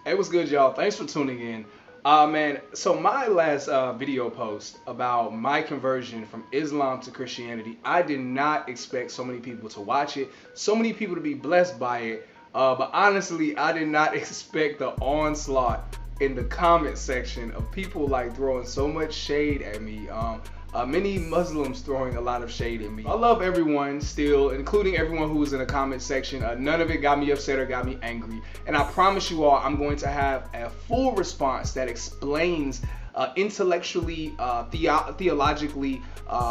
Hey, what's good, y'all? Thanks for tuning in. Man, so my last video post about my conversion from Islam to Christianity, I did not expect so many people to watch it, so many people to be blessed by it. But honestly, I did not expect the onslaught in the comment section of people like throwing so much shade at me. Many Muslims throwing a lot of shade at me. I love everyone still, including everyone who was in the comment section. None of it got me upset or got me angry. And I promise you all, I'm going to have a full response that explains intellectually, theologically,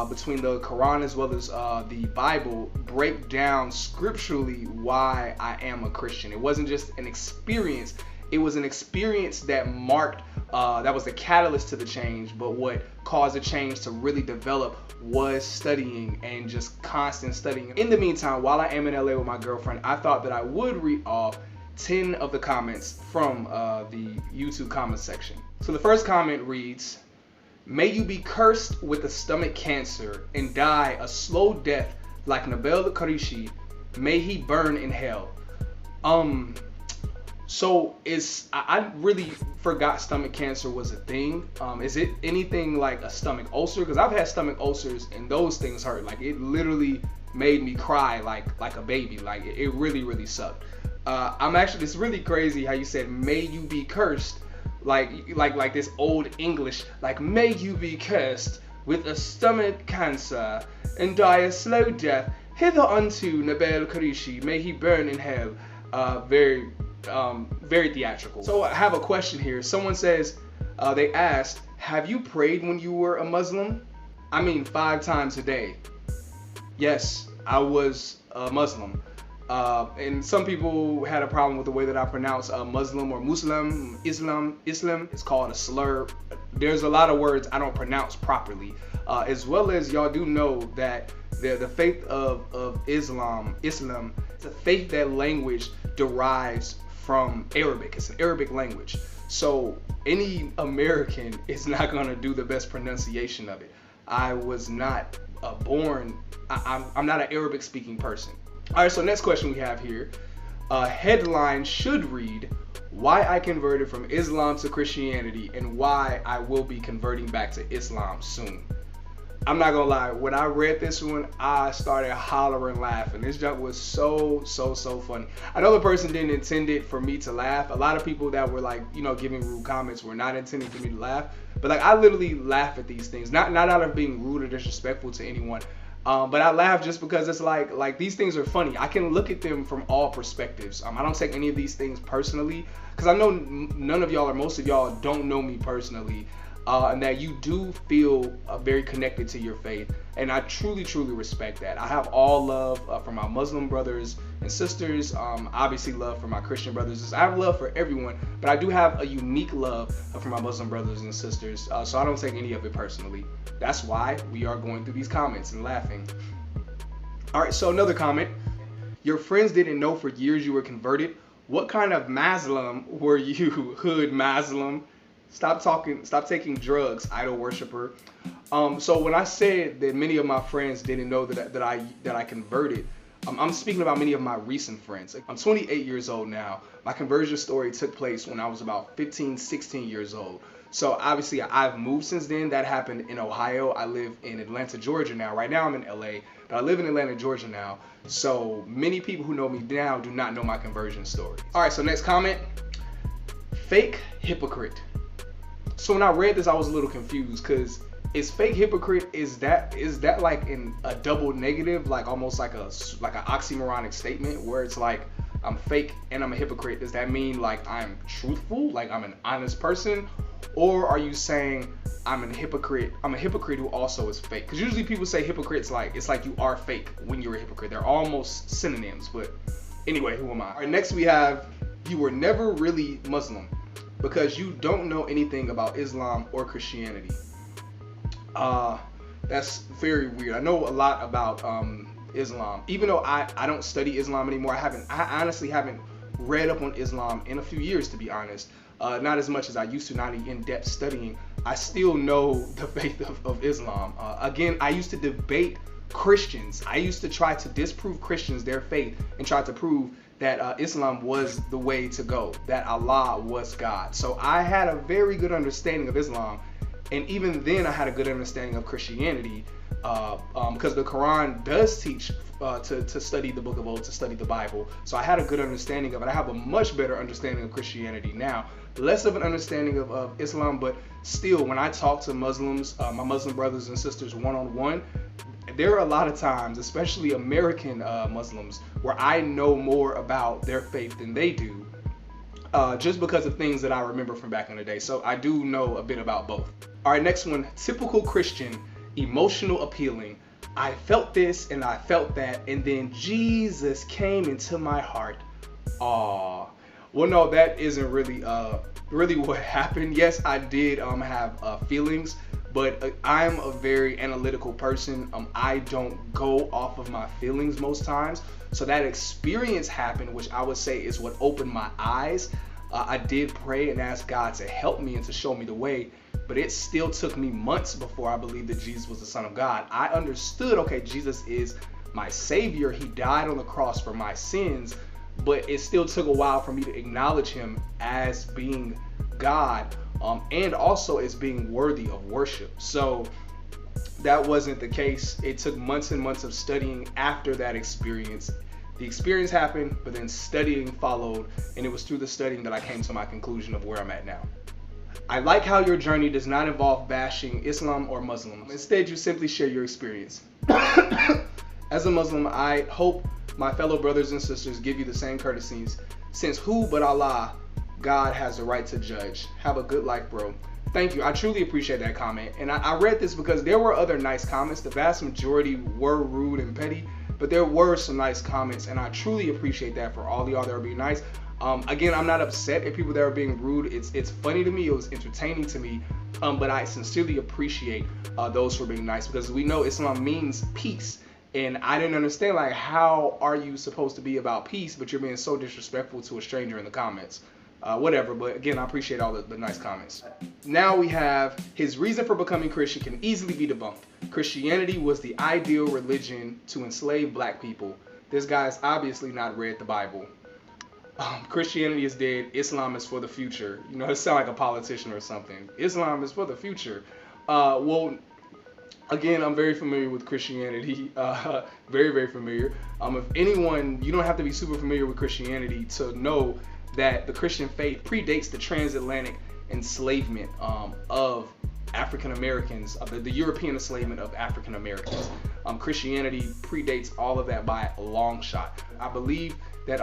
between the Quran as well as the Bible, break down scripturally why I am a Christian. It wasn't just an experience. It was an experience that marked, that was the catalyst to the change, but what caused the change to really develop was studying and just constant studying. In the meantime, while I am in LA with my girlfriend, I thought that I would read off 10 of the comments from the YouTube comment section. So the first comment reads, "May you be cursed with a stomach cancer and die a slow death like Nabeel Qureshi. May he burn in hell." So I really forgot stomach cancer was a thing. Is it anything like a stomach ulcer? Because I've had stomach ulcers and those things hurt. Like it literally made me cry like a baby. Like it really sucked. It's really crazy how you said may you be cursed, like this old English, like may you be cursed with a stomach cancer and die a slow death. Hither unto Nabeel Qureshi, may he burn in hell. Very theatrical. So I have a question here. Someone says, they asked, have you prayed when you were a Muslim? I mean, 5 times a day. Yes, I was a Muslim. And some people had a problem with the way that I pronounce Muslim or Muslim, Islam. It's called a slur. There's a lot of words I don't pronounce properly. As well as y'all do know that the faith of Islam, it's a faith that language derives from Arabic. It's an Arabic language. So any American is not gonna do the best pronunciation of it. I was not I'm not an Arabic speaking person. All right, so next question we have here. Headline should read, why I converted from Islam to Christianity and why I will be converting back to Islam soon. I'm not gonna lie, when I read this one, I started hollering laughing. This joke was so funny. I know the person didn't intend it for me to laugh. A lot of people that were like, giving rude comments were not intending for me to laugh. But like, I literally laugh at these things. Not out of being rude or disrespectful to anyone. But I laugh just because it's like these things are funny. I can look at them from all perspectives. I don't take any of these things personally, because I know none of y'all or most of y'all don't know me personally. And that you do feel very connected to your faith, and I truly respect that. I have all love for my Muslim brothers and sisters, obviously love for my Christian brothers. I have love for everyone, but I do have a unique love for my Muslim brothers and sisters, so I don't take any of it personally. That's why we are going through these comments and laughing. All right, so another comment. Your friends didn't know for years you were converted. What kind of Muslim were you? Hood Muslim? Stop taking drugs, idol worshiper. So when I said that many of my friends didn't know that I converted, I'm speaking about many of my recent friends. I'm 28 years old now. My conversion story took place when I was about 15, 16 years old. So obviously I've moved since then. That happened in Ohio. I live in Atlanta, Georgia now. Right now I'm in LA, but I live in Atlanta, Georgia now. So many people who know me now do not know my conversion story. All right, so next comment. Fake hypocrite. So when I read this, I was a little confused, because is fake hypocrite, is that like a double negative, like almost like an oxymoronic statement where it's like I'm fake and I'm a hypocrite? Does that mean like I'm truthful, like I'm an honest person? Or are you saying I'm a hypocrite who also is fake? Because usually people say hypocrites like it's like you are fake when you're a hypocrite. They're almost synonyms, but anyway, who am I? All right, next we have, you were never really Muslim because you don't know anything about Islam or Christianity. That's very weird. I know a lot about Islam, even though I don't study Islam anymore. I honestly haven't read up on Islam in a few years, to be honest. Not as much as I used to, not in-depth studying. I still know the faith of Islam. Again, I used to debate Christians. I used to try to disprove Christians their faith and try to prove that Islam was the way to go, that Allah was God. So I had a very good understanding of Islam, and even then I had a good understanding of Christianity, because the Quran does teach to study the Book of Old, to study the Bible. So I had a good understanding of it. I have a much better understanding of Christianity now. Less of an understanding of Islam, but still, when I talk to Muslims, my Muslim brothers and sisters one-on-one, there are a lot of times, especially American Muslims, where I know more about their faith than they do, just because of things that I remember from back in the day. So I do know a bit about both. All right, next one, typical Christian, emotional appealing. I felt this and I felt that, and then Jesus came into my heart. Aww. Well, no, that isn't really what happened. Yes, I did have feelings, but I'm a very analytical person. I don't go off of my feelings most times. So that experience happened, which I would say is what opened my eyes. I did pray and ask God to help me and to show me the way, but it still took me months before I believed that Jesus was the Son of God. I understood, okay, Jesus is my Savior. He died on the cross for my sins, but it still took a while for me to acknowledge him as being God, and also as being worthy of worship. So that wasn't the case. It took months and months of studying after that experience. The experience happened, but then studying followed, and it was through the studying that I came to my conclusion of where I'm at now. I like how your journey does not involve bashing Islam or Muslims. Instead, you simply share your experience. As a Muslim, I hope my fellow brothers and sisters give you the same courtesies, since who but Allah, God, has the right to judge. Have a good life, bro. Thank you. I truly appreciate that comment. And I read this because there were other nice comments. The vast majority were rude and petty, but there were some nice comments, and I truly appreciate that for all y'all that are being nice. Again, I'm not upset at people that are being rude. It's funny to me. It was entertaining to me. But I sincerely appreciate those who are being nice, because we know Islam means peace. And I didn't understand, like, how are you supposed to be about peace, but you're being so disrespectful to a stranger in the comments? Whatever, but again, I appreciate all the nice comments. Now we have, his reason for becoming Christian can easily be debunked. Christianity was the ideal religion to enslave black people. This guy's obviously not read the Bible. Christianity is dead. Islam is for the future. You know, it sounds like a politician or something. Islam is for the future. Well, again, I'm very familiar with Christianity, very, very familiar. If anyone, you don't have to be super familiar with Christianity to know that the Christian faith predates the transatlantic enslavement of African Americans, the European enslavement of African Americans. Christianity predates all of that by a long shot. I believe that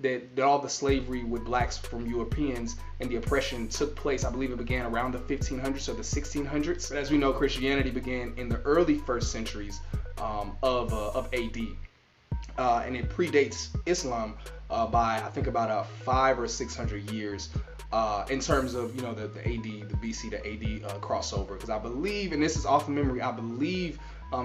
that all the slavery with blacks from Europeans and the oppression took place. I believe it began around the 1500s or the 1600s. But as we know, Christianity began in the early first centuries of AD, and it predates Islam by, I think, about 500 or 600 years in terms of, you know, the AD, the BC to AD crossover. Because I believe, and this is off of memory, I believe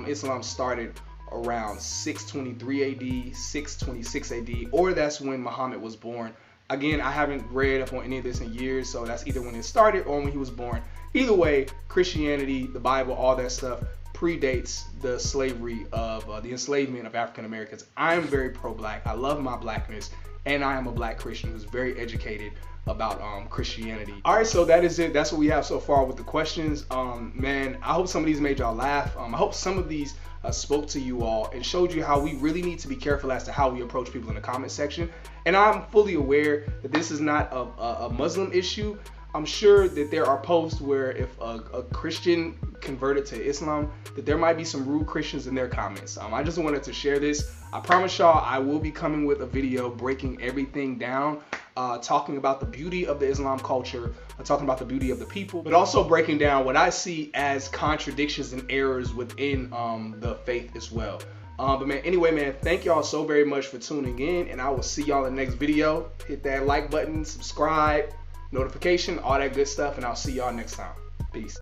Islam started around 623 AD, 626 AD, or that's when Muhammad was born. Again, I haven't read up on any of this in years, so that's either when it started or when he was born. Either way, Christianity, the Bible, all that stuff predates the slavery of the enslavement of African Americans. I am very pro-black. I love my blackness, and I am a black Christian who's very educated about Christianity. All right, so that is it. That's what we have so far with the questions. Man, I hope some of these made y'all laugh. I hope some of these spoke to you all and showed you how we really need to be careful as to how we approach people in the comment section. And I'm fully aware that this is not a Muslim issue. I'm sure that there are posts where if a Christian converted to Islam, that there might be some rude Christians in their comments. I just wanted to share this. I promise y'all I will be coming with a video breaking everything down, talking about the beauty of the Islam culture, talking about the beauty of the people, but also breaking down what I see as contradictions and errors within the faith as well. But man, anyway, man, thank y'all so very much for tuning in, and I will see y'all in the next video. Hit that like button, subscribe, notification, all that good stuff, and I'll see y'all next time. Peace.